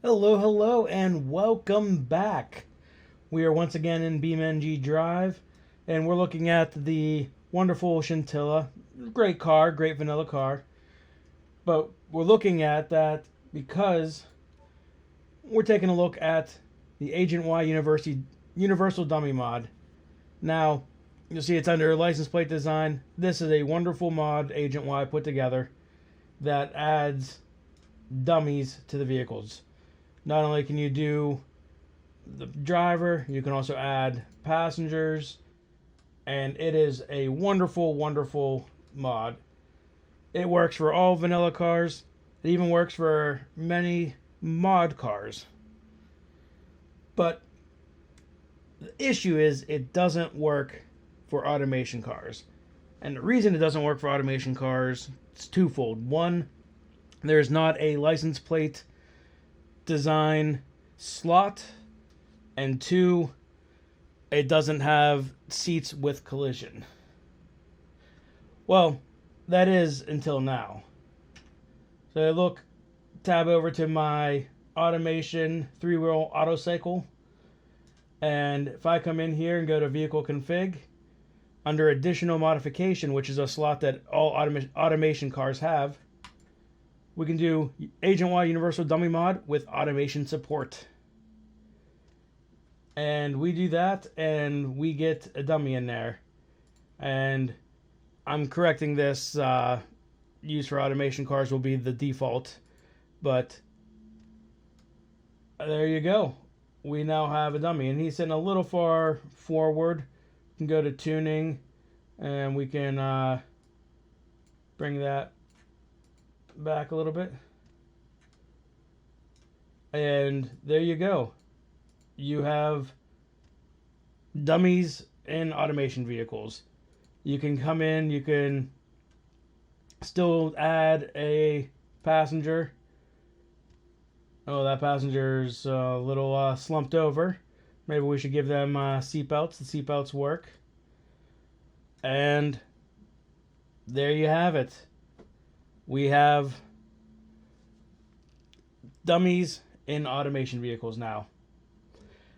Hello, hello, and welcome back. We are once again in BeamNG.Drive, and we're looking at the wonderful Scintilla. Great car, great vanilla car. But we're looking at that because we're taking a look at the Agent Y Universal Dummy mod. Now, you'll see it's under license plate design. This is a wonderful mod Agent Y put together that adds dummies to the vehicles. Not only can you do the driver, you can also add passengers, and it is a wonderful, wonderful mod. It works for all vanilla cars. It even works for many mod cars. But the issue is it doesn't work for automation cars. And the reason it doesn't work for automation cars is twofold. One, there's not a license plate design slot, and two, it doesn't have seats with collision. Well, that is until now. So I tab over to my automation 3-wheel auto cycle, and if I come in here and go to vehicle config, under additional modification, which is a slot that all automation cars have, we can do Agent Y Universal Dummy Mod with automation support. And we do that, and we get a dummy in there. And I'm correcting this. Use for automation cars will be the default. But there you go. We now have a dummy. And he's sitting a little far forward. We can go to tuning, and we can bring that back a little bit, and there you go. You have dummies in automation vehicles. You can come in, you can still add a passenger. Oh, that passenger's a little slumped over. Maybe we should give them seatbelts. The seatbelts work. And there you have it. We have dummies in automation vehicles now.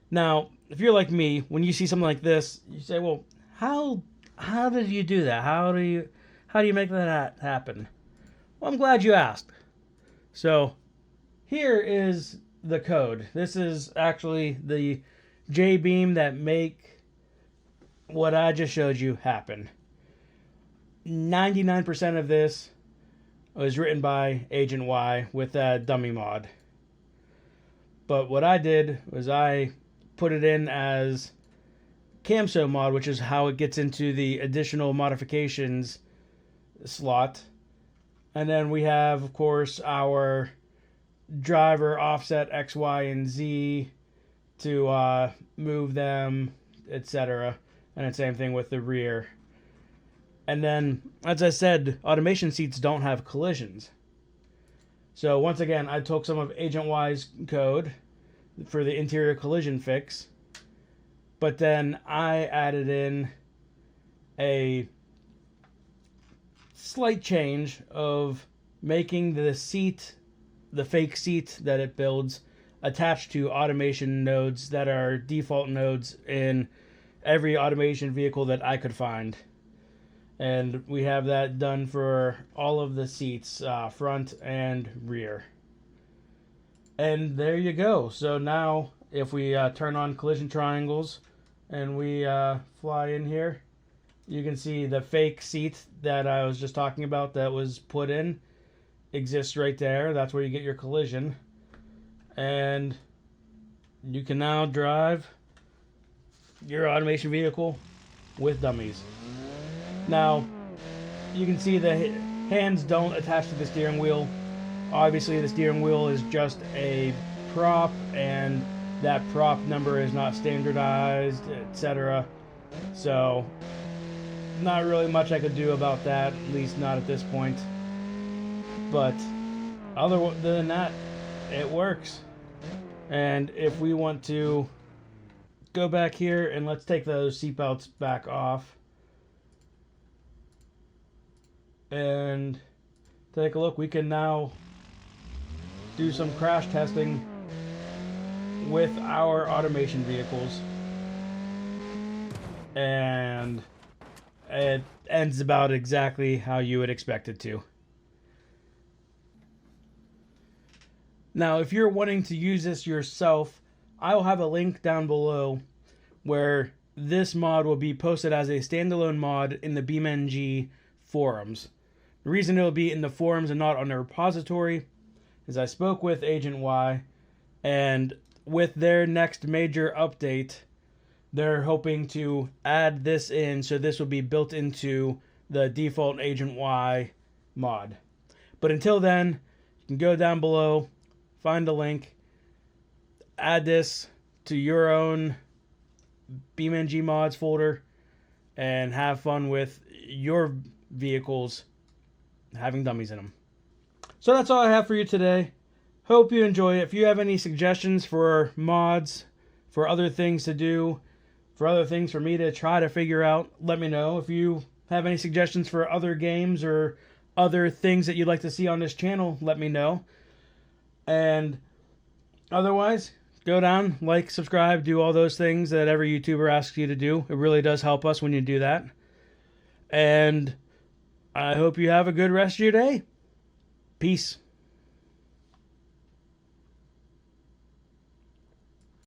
Now, if you're like me, when you see something like this, you say, "Well, how did you do that? How do you make that happen?" Well, I'm glad you asked. So, here is the code. This is actually the JBeam that make what I just showed you happen. 99% of this was written by Agent Y with a dummy mod. But what I did was I put it in as Camso mod, which is how it gets into the additional modifications slot. And then we have, of course, our driver offset X, Y, and Z to move them, etc. And the same thing with the rear. And then, as I said, automation seats don't have collisions. So once again, I took some of Agent Y's code for the interior collision fix, but then I added in a slight change of making the seat, the fake seat that it builds, attached to automation nodes that are default nodes in every automation vehicle that I could find. And we have that done for all of the seats, front and rear. And there you go. So now, if we turn on collision triangles and we fly in here, you can see the fake seat that I was just talking about that was put in exists right there. That's where you get your collision. And you can now drive your automation vehicle with dummies. Now, you can see the hands don't attach to the steering wheel. Obviously, the steering wheel is just a prop, and that prop number is not standardized, etc. So, not really much I could do about that, at least not at this point. But other than that, it works. And if we want to go back here and let's take those seatbelts back off and take a look, we can now do some crash testing with our automation vehicles. And it ends about exactly how you would expect it to. Now, if you're wanting to use this yourself, I will have a link down below where this mod will be posted as a standalone mod in the BeamNG forums. The reason it will be in the forums and not on the repository is I spoke with Agent Y, and with their next major update, they're hoping to add this in, so this will be built into the default Agent Y mod. But until then, you can go down below, find a link, add this to your own BeamNG mods folder, and have fun with your vehicles having dummies in them. So that's all I have for you today. Hope you enjoy it. If you have any suggestions for mods, for other things to do, for other things for me to try to figure out, let me know. If you have any suggestions for other games or other things that you'd like to see on this channel, let me know. And otherwise, go down, like, subscribe, do all those things that every YouTuber asks you to do. It really does help us when you do that. And I hope you have a good rest of your day. Peace.